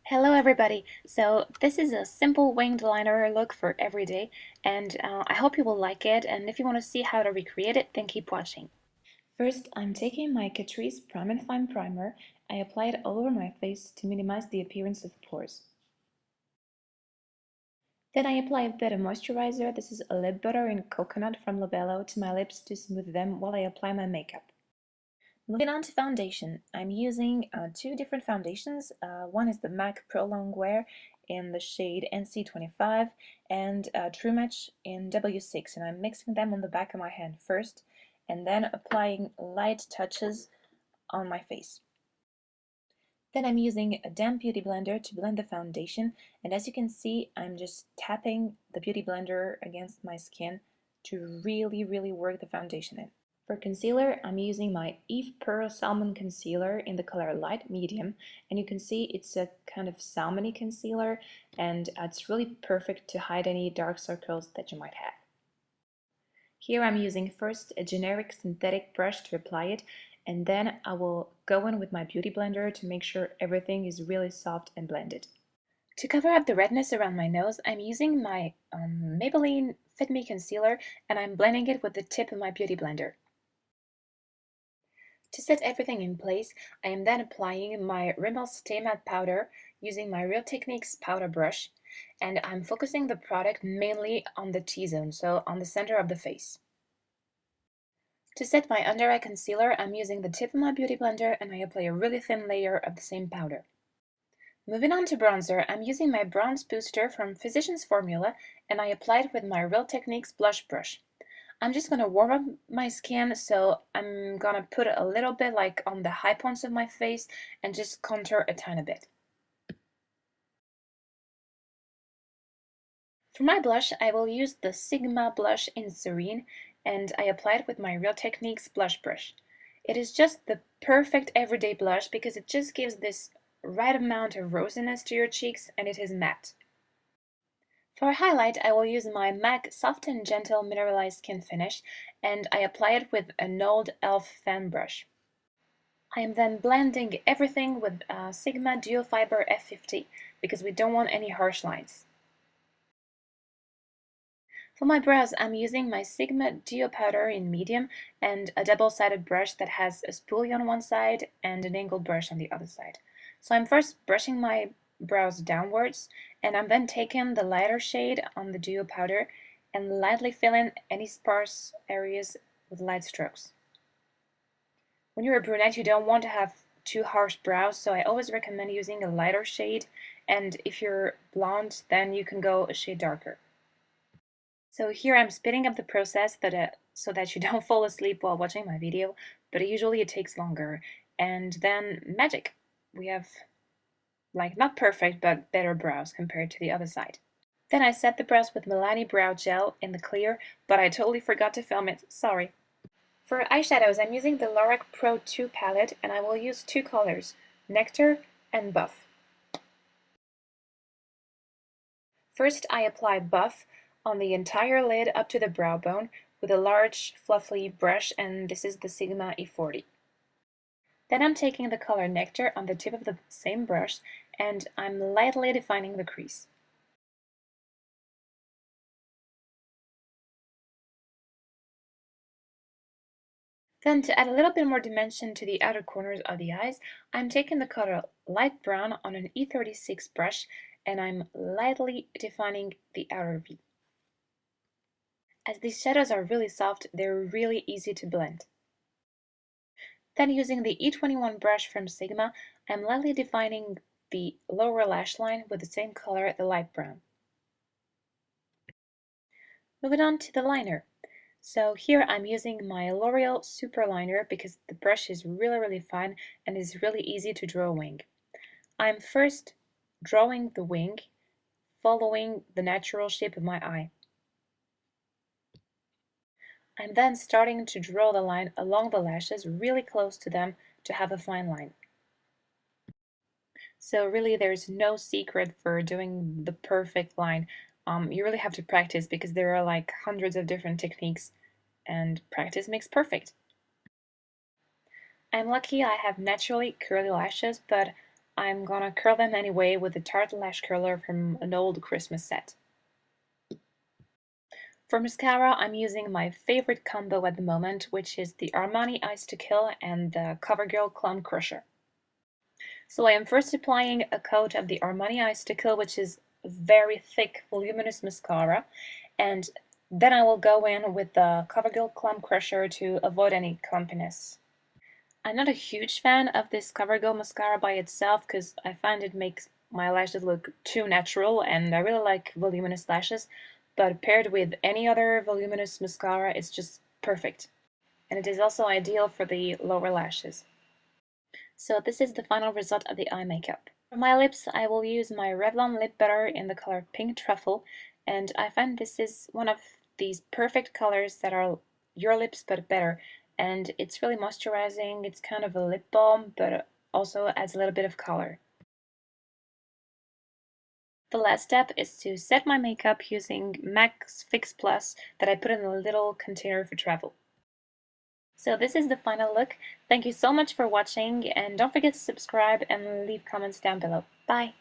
Hello everybody! So this is a simple winged liner look for every day, and I hope you will like it, and if you want to see how to recreate it, then keep watching. First, I'm taking my Catrice Prime Fine primer. I apply it all over my face to minimize the appearance of pores. Then I apply a bit of moisturizer. This is a lip butter in coconut from Labello to my lips to smooth them while I apply my makeup. Moving on to foundation, I'm using two different foundations. One is the MAC Pro Longwear in the shade NC25 and True Match in W6, and I'm mixing them on the back of my hand first and then applying light touches on my face. Then I'm using a damp beauty blender to blend the foundation, and as you can see, I'm just tapping the beauty blender against my skin to really work the foundation in. For concealer, I'm using my Eve Pearl Salmon Concealer in the color Light Medium, and you can see it's a kind of salmony concealer, and it's really perfect to hide any dark circles that you might have. Here I'm using first a generic synthetic brush to apply it, and then I will go in with my beauty blender to make sure everything is really soft and blended. To cover up the redness around my nose, I'm using my Maybelline Fit Me Concealer, and I'm blending it with the tip of my beauty blender. To set everything in place, I am then applying my Rimmel Stay Matte Powder using my Real Techniques powder brush, and I'm focusing the product mainly on the T-zone, so on the center of the face. To set my under eye concealer, I'm using the tip of my beauty blender and I apply a really thin layer of the same powder. Moving on to bronzer, I'm using my Bronze Booster from Physicians Formula and I apply it with my Real Techniques blush brush. I'm just gonna warm up my skin, so I'm gonna put a little bit like on the high points of my face and just contour a tiny bit. For my blush, I will use the Sigma blush in Serene, and I apply it with my Real Techniques blush brush. It is just the perfect everyday blush because it just gives this right amount of rosiness to your cheeks and it is matte. For a highlight, I will use my MAC Soft and Gentle Mineralize Skin Finish, and I apply it with an old e.l.f. fan brush. I am then blending everything with Sigma Duo Fiber F50 because we don't want any harsh lines. For my brows, I'm using my Sigma Duo Powder in medium and a double-sided brush that has a spoolie on one side and an angled brush on the other side. So I'm first brushing my brows downwards, and I'm then taking the lighter shade on the Duo Powder and lightly filling any sparse areas with light strokes. When you're a brunette, you don't want to have too harsh brows, so I always recommend using a lighter shade, and if you're blonde, then you can go a shade darker. So here I'm speeding up the process so that you don't fall asleep while watching my video, but usually it takes longer. And then magic! We have, like, not perfect, but better brows compared to the other side. Then I set the brows with Milani Brow Gel in the clear, but I totally forgot to film it, sorry. For eyeshadows, I'm using the LORAC Pro 2 palette, and I will use two colors, Nectar and Buff. First, I apply Buff on the entire lid up to the brow bone with a large, fluffy brush, and this is the Sigma E40. Then I'm taking the color Nectar on the tip of the same brush, and I'm lightly defining the crease. Then, to add a little bit more dimension to the outer corners of the eyes, I'm taking the color Light Brown on an E36 brush, and I'm lightly defining the outer V. As these shadows are really soft, they're really easy to blend. Then, using the E21 brush from Sigma, I'm lightly defining the lower lash line with the same color, the light brown. Moving on to the liner. So here I'm using my L'Oreal Super Liner because the brush is really fine and is really easy to draw a wing. I'm first drawing the wing, following the natural shape of my eye. I'm then starting to draw the line along the lashes, really close to them to have a fine line. So really there's no secret for doing the perfect line. You really have to practice because there are like hundreds of different techniques and practice makes perfect. I'm lucky I have naturally curly lashes, but I'm gonna curl them anyway with the Tarte Lash Curler from an old Christmas set. For mascara, I'm using my favorite combo at the moment, which is the Armani Ice to Kill and the CoverGirl Clone Crusher. So I am first applying a coat of the Armani Ice to Kill, which is a very thick, voluminous mascara, and then I will go in with the CoverGirl Clone Crusher to avoid any clumpiness. I'm not a huge fan of this CoverGirl mascara by itself because I find it makes my lashes look too natural, and I really like voluminous lashes, but paired with any other voluminous mascara, it's just perfect. And it is also ideal for the lower lashes. So this is the final result of the eye makeup. For my lips, I will use my Revlon lip butter in the color Pink Truffle, and I find this is one of these perfect colors that are your lips but better, and it's really moisturizing. It's kind of a lip balm, but also adds a little bit of color. The last step is to set my makeup using MAC's Fix Plus that I put in a little container for travel. So this is the final look. Thank you so much for watching, and don't forget to subscribe and leave comments down below. Bye!